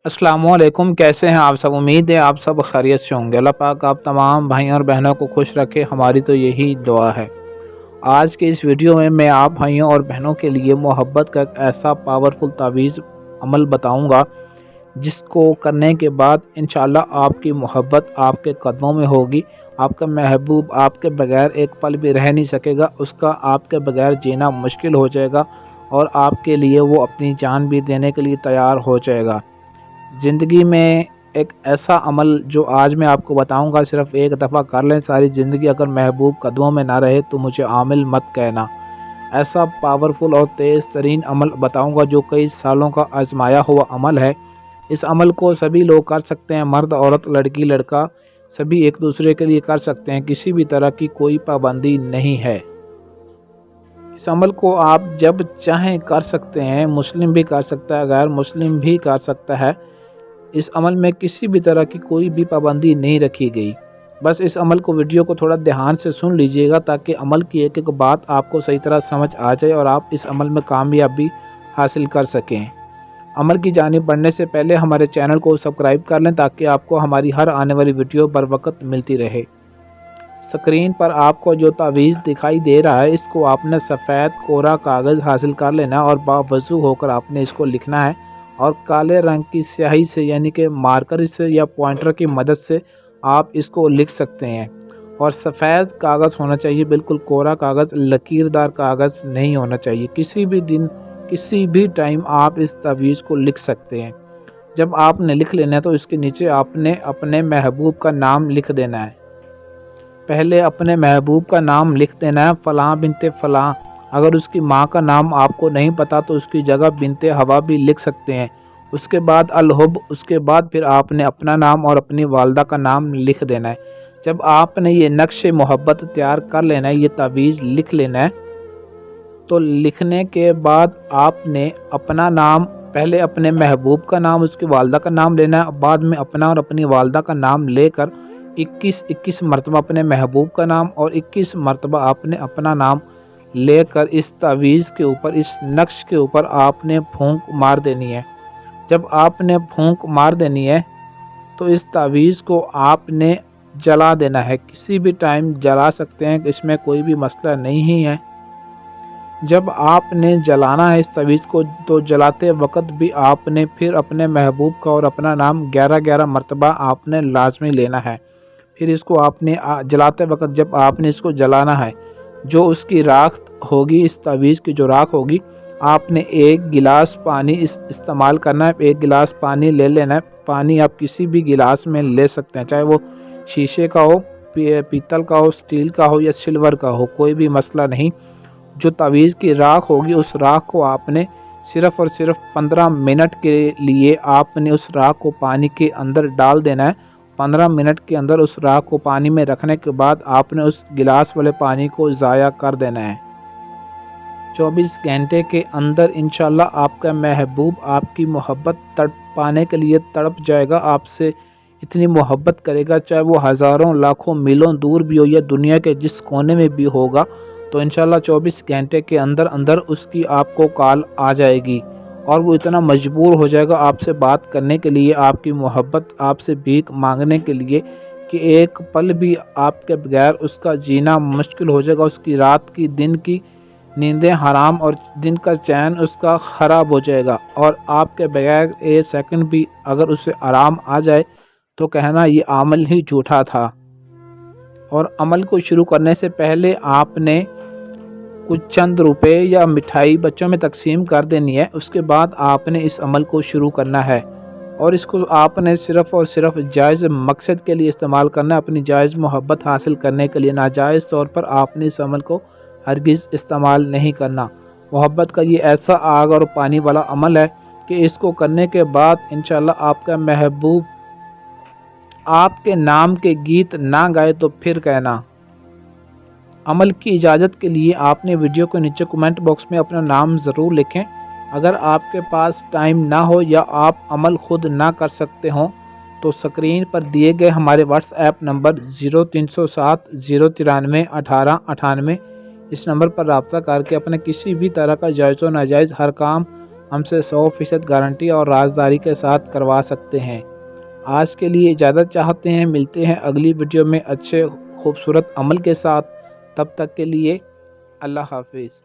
अस्सलाम वालेकुम। कैसे हैं आप सब? उम्मीद है आप सब खैरियत से होंगे। अल्लाह पाक आप तमाम भाइयों और बहनों को खुश रखे, हमारी तो यही दुआ है। आज के इस वीडियो में मैं आप भाइयों और बहनों के लिए मोहब्बत का एक ऐसा पावरफुल तावीज़ अमल बताऊंगा जिसको करने के बाद इंशाल्लाह आपकी मोहब्बत आपके कदमों में होगी। आपका महबूब आपके बगैर एक पल भी रह नहीं सकेगा, उसका आपके बगैर जीना मुश्किल हो जाएगा और आपके लिए वो अपनी जान भी देने के लिए तैयार हो जाएगा। ज़िंदगी में एक ऐसा अमल जो आज मैं आपको बताऊंगा, सिर्फ एक दफ़ा कर लें सारी ज़िंदगी। अगर महबूब कदमों में ना रहे तो मुझे आमिल मत कहना। ऐसा पावरफुल और तेज़ तरीन अमल बताऊंगा जो कई सालों का आजमाया हुआ अमल है। इस अमल को सभी लोग कर सकते हैं, मर्द औरत लड़की लड़का सभी एक दूसरे के लिए कर सकते हैं। किसी भी तरह की कोई पाबंदी नहीं है। इस अमल को आप जब चाहें कर सकते हैं। मुस्लिम भी कर सकता है, गैर मुस्लिम भी कर सकता है। इस अमल में किसी भी तरह की कोई भी पाबंदी नहीं रखी गई। बस इस अमल को वीडियो को थोड़ा ध्यान से सुन लीजिएगा ताकि अमल की एक एक बात आपको सही तरह समझ आ जाए और आप इस अमल में कामयाबी हासिल कर सकें। अमल की जानिब बढ़ने से पहले हमारे चैनल को सब्सक्राइब कर लें ताकि आपको हमारी हर आने वाली वीडियो बर वक्त मिलती रहे। स्क्रीन पर आपको जो तावीज़ दिखाई दे रहा है, इसको आपने सफ़ेद कोरा कागज़ हासिल कर लेना और बावजू होकर आपने इसको लिखना है और काले रंग की स्याही से यानी कि मार्कर से या पॉइंटर की मदद से आप इसको लिख सकते हैं। और सफ़ेद कागज़ होना चाहिए, बिल्कुल कोरा कागज़, लकीरदार कागज़ नहीं होना चाहिए। किसी भी दिन किसी भी टाइम आप इस तावीज़ को लिख सकते हैं। जब आपने लिख लेना है तो इसके नीचे आपने अपने महबूब का नाम लिख देना है। पहले अपने महबूब का नाम लिख देना है, फ़लाँ बिनते फ़लाँ। अगर उसकी माँ का नाम आपको नहीं पता तो उसकी जगह बिनते हवा भी लिख सकते हैं। उसके बाद अलहुब, उसके बाद फिर आपने अपना नाम और अपनी वालदा का नाम लिख देना है। जब आपने ये नक्श मोहब्बत तैयार कर लेना है, ये तावीज़ लिख लेना है, तो लिखने के बाद आपने अपना नाम, पहले अपने महबूब का नाम, उसकी वालदा का नाम लेना है, बाद में अपना और अपनी वालदा का नाम लेकर 21 मरतबा अपने महबूब का नाम और 21 मरतबा आपने अपना नाम लेकर इस तावीज़ के ऊपर, इस नक्श के ऊपर आपने फूंक मार देनी है। जब आपने फूंक मार देनी है तो इस तावीज़ को आपने जला देना है। किसी भी टाइम जला सकते हैं, इसमें कोई भी मसला नहीं है। जब आपने जलाना है इस तावीज़ को तो जलाते वक्त भी आपने फिर अपने महबूब का और अपना नाम 11 मरतबा आपने लाजमी लेना है। फिर इसको आपने जलाते वक्त जब आपने इसको जलाना है, जो उसकी राख होगी, इस तावीज़ की जो राख होगी, आपने एक गिलास पानी इस्तेमाल करना है। एक गिलास पानी ले लेना है। पानी आप किसी भी गिलास में ले सकते हैं, चाहे वो शीशे का हो, पीतल का हो, स्टील का हो या सिल्वर का हो, कोई भी मसला नहीं। जो तावीज़ की राख होगी उस राख को आपने सिर्फ़ और सिर्फ 15 मिनट के लिए आपने उस राख को पानी के अंदर डाल देना है। 15 मिनट के अंदर उस राख को पानी में रखने के बाद आपने उस गिलास वाले पानी को ज़ाया कर देना है। 24 घंटे के अंदर इंशाल्लाह आपका महबूब आपकी मोहब्बत तड़प पाने के लिए तड़प जाएगा, आपसे इतनी मोहब्बत करेगा, चाहे वो हज़ारों लाखों मीलों दूर भी हो या दुनिया के जिस कोने में भी होगा, तो इंशाल्लाह 24 घंटे के अंदर अंदर उसकी आपको कॉल आ जाएगी और वो इतना मजबूर हो जाएगा आपसे बात करने के लिए, आपकी मोहब्बत, आपसे भीख मांगने के लिए कि एक पल भी आपके बगैर उसका जीना मुश्किल हो जाएगा। उसकी रात की, दिन की नींदें हराम और दिन का चैन उसका ख़राब हो जाएगा और आपके बगैर एक सेकंड भी अगर उसे आराम आ जाए तो कहना ये अमल ही झूठा था। और अमल को शुरू करने से पहले आपने कुछ चंद रुपए या मिठाई बच्चों में तकसीम कर देनी है। उसके बाद आपने इस अमल को शुरू करना है और इसको आपने सिर्फ़ और सिर्फ जायज़ मकसद के लिए इस्तेमाल करना है, अपनी जायज़ मोहब्बत हासिल करने के लिए। नाजायज़ तौर पर आपने इस अमल को हरगिज़ इस्तेमाल नहीं करना। मोहब्बत का ये ऐसा आग और पानी वाला अमल है कि इसको करने के बाद इंशाल्लाह आपका महबूब आपके नाम के गीत ना गाए तो फिर कहना। अमल की इजाज़त के लिए आपने वीडियो के नीचे कमेंट बॉक्स में अपना नाम ज़रूर लिखें। अगर आपके पास टाइम ना हो या आप अमल खुद ना कर सकते हों तो स्क्रीन पर दिए गए हमारे व्हाट्सएप नंबर 0307 093 1898 इस नंबर पर रब्ता करके अपने किसी भी तरह का जायज़ व नाजायज़ हर काम ہم سے 100% گارنٹی اور رازداری کے ساتھ کروا سکتے ہیں۔ آج کے لیے اجازت چاہتے ہیں، ملتے ہیں اگلی ویڈیو میں اچھے خوبصورت عمل کے ساتھ۔ تب تک کے لیے اللہ حافظ۔